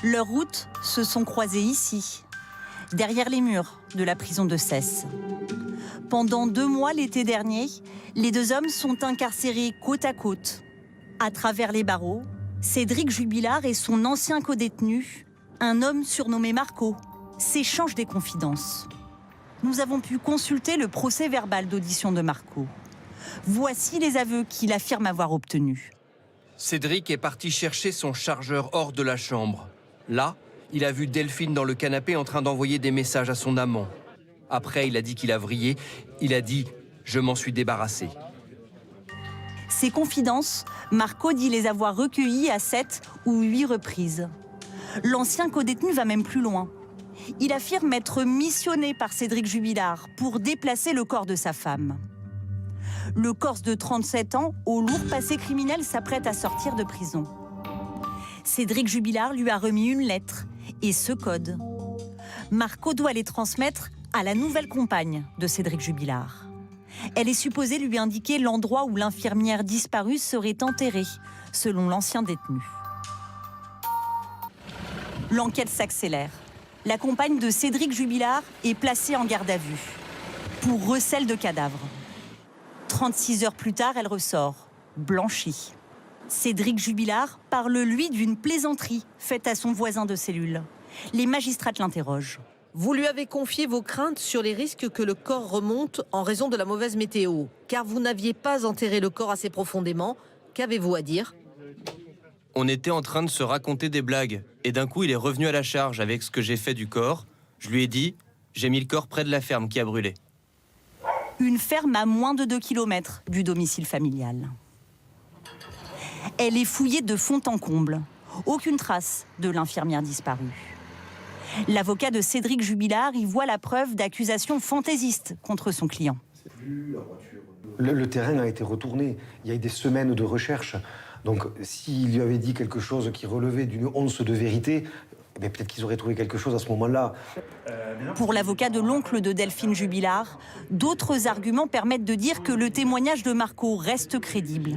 Leurs routes se sont croisées ici, derrière les murs de la prison de Cesse. Pendant 2 mois l'été dernier, les 2 hommes sont incarcérés côte à côte. À travers les barreaux, Cédric Jubilard et son ancien codétenu, un homme surnommé Marco, s'échangent des confidences. Nous avons pu consulter le procès-verbal d'audition de Marco. Voici les aveux qu'il affirme avoir obtenus. Cédric est parti chercher son chargeur hors de la chambre. Là, il a vu Delphine dans le canapé en train d'envoyer des messages à son amant. Après, il a dit qu'il a vrillé. Il a dit « je m'en suis débarrassé ». Ces confidences, Marco dit les avoir recueillies à 7 ou 8 reprises. L'ancien codétenu va même plus loin. Il affirme être missionné par Cédric Jubilard pour déplacer le corps de sa femme. Le Corse de 37 ans, au lourd passé criminel, s'apprête à sortir de prison. Cédric Jubilard lui a remis une lettre et ce code. Marco doit les transmettre à la nouvelle compagne de Cédric Jubilard. Elle est supposée lui indiquer l'endroit où l'infirmière disparue serait enterrée, selon l'ancien détenu. L'enquête s'accélère. La compagne de Cédric Jubilard est placée en garde à vue pour recel de cadavres. 36 heures plus tard, elle ressort, blanchie. Cédric Jubilard parle, lui, d'une plaisanterie faite à son voisin de cellule. Les magistrates l'interrogent. Vous lui avez confié vos craintes sur les risques que le corps remonte en raison de la mauvaise météo, car vous n'aviez pas enterré le corps assez profondément. Qu'avez-vous à dire? On était en train de se raconter des blagues. Et d'un coup, il est revenu à la charge avec ce que j'ai fait du corps. Je lui ai dit « j'ai mis le corps près de la ferme qui a brûlé ». Une ferme à moins de 2 km du domicile familial. Elle est fouillée de fond en comble. Aucune trace de l'infirmière disparue. L'avocat de Cédric Jubilard y voit la preuve d'accusations fantaisistes contre son client. Le terrain a été retourné. Il y a eu des semaines de recherche. Donc, s'il lui avait dit quelque chose qui relevait d'une once de vérité, eh peut-être qu'ils auraient trouvé quelque chose à ce moment-là. Pour l'avocat de l'oncle de Delphine Jubilard, d'autres arguments permettent de dire que le témoignage de Marco reste crédible.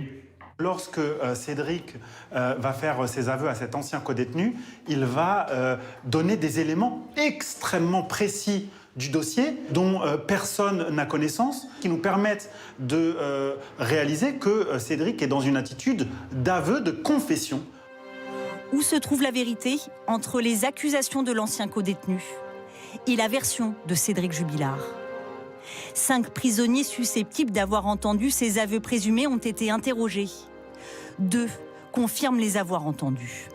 Lorsque Cédric va faire ses aveux à cet ancien codétenu, il va donner des éléments extrêmement précis du dossier dont personne n'a connaissance, qui nous permettent de réaliser que Cédric est dans une attitude d'aveu, de confession. Où se trouve la vérité entre les accusations de l'ancien codétenu et la version de Cédric Jubilard? 5 prisonniers susceptibles d'avoir entendu ces aveux présumés ont été interrogés. 2 confirment les avoir entendus.